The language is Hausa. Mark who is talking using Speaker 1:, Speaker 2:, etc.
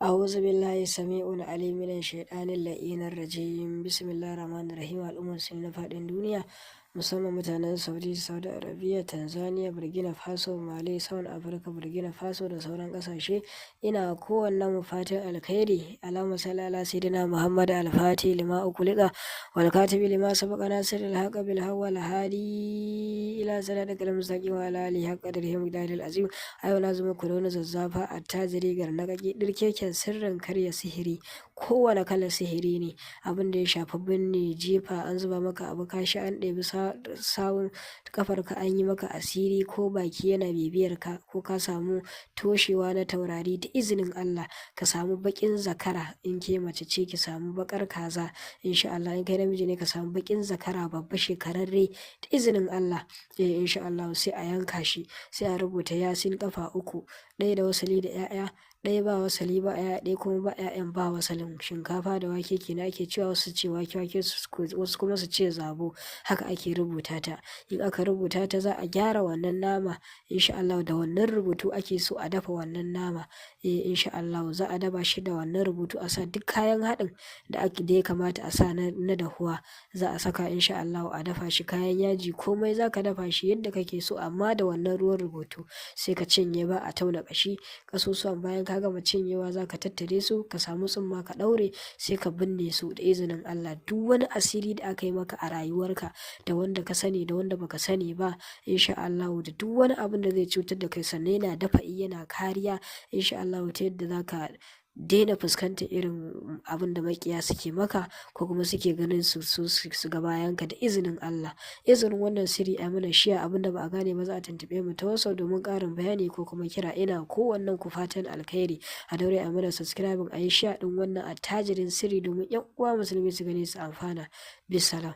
Speaker 1: أعوذ بالله السميع العليم من الشيطان اللعين الرجيم بسم الله الرحمن الرحيم al'ummar sun na faɗin duniya musamman mutanen Saudi Arabia, Tanzania, Burkina Faso, Mali, South Africa, Burkina Faso da sauran ƙasashe. Ina kowannen mu fatan alkhairi. Allahumma salli ala sayyidina Muhammad al-Fatih lima ukulika wal katibi lima sabaqa nasir al-haqq bil hawwal hadi ila siratal mustaqim wa ala alihi haqqa qadrihi al azim. Ayo na zama ku wani zazzafa attajiri garnagaki dirkeken sirrin karya sihiri. Kowane kalar sihiri ne, abin da ya shafi binne, jefa, an zuba maka abu kashi, an ɗebi sawun kafarka, an yi maka asiri, ko baki yana bibiyar ka, ko ka samu toshewa na taurari. Da izinin Allah ka samu baƙin zakara, in ke mace ce ki samu baƙar kaza, insha Allah. In kai namiji ne ka samu baƙin zakara babba shekararre, da izinin Allah. Insha Allah sai a yanka shi, sai a rubuta Yasin ƙafa 3, ɗaya da wasali da 'ya'ya, ɗaya ba wasali ba 'ya'ya, ɗaya kuma ba 'ya'yan ba wasalin. Shinkafa da wake kenan ake cewa, wasu ce wake wasu kuma su ce zabo. Haka ake rubuta ta. In aka rubuta ta za a gyara wannan nama, insha Allah. Da wannan rubutu ake so a dafa wannan nama. Insha Allah za a dafa shi da wannan rubutu, a sa duk kayan haɗin da ya kamata a sa na dahuwa za a saka, insha Allah. A dafa shi, kayan yaji komai za ka dafa shi yadda kake so, amma da wannan ruwan rubutu. Sai ka cinye, ba a tauna ƙashi. Ƙasusuwan bayan ka gama cinyewa za ka tattare su, ka samu tsumma ka ɗaure, sai ka binne su da izinin Allah. Duk wani asiri da aka yi maka a rayuwarka, da wanda ka sani da wanda baka sani ba, insha Allah, da duk wani abin da zai cutar da kai, sannan yana dafa'i, yana kariya, insha Allah, ta yadda za ka daina fuskantar irin abin da maƙiya suke maka, ko kuma suke ganin su ga bayanka, da izinin Allah. Izinin wannan sirri a mana shiya. Abin da ba a gane ba za a tuntuɓe mu ta WhatsApp domin ƙarin bayani ko kuma kira. Ina kowannen ku fatan alkhairi. A daure a mana subscribing, a yi shiya ɗin wannan attajirin sirri domin 'yan uwa musulmi su gani su amfana. Bisalam.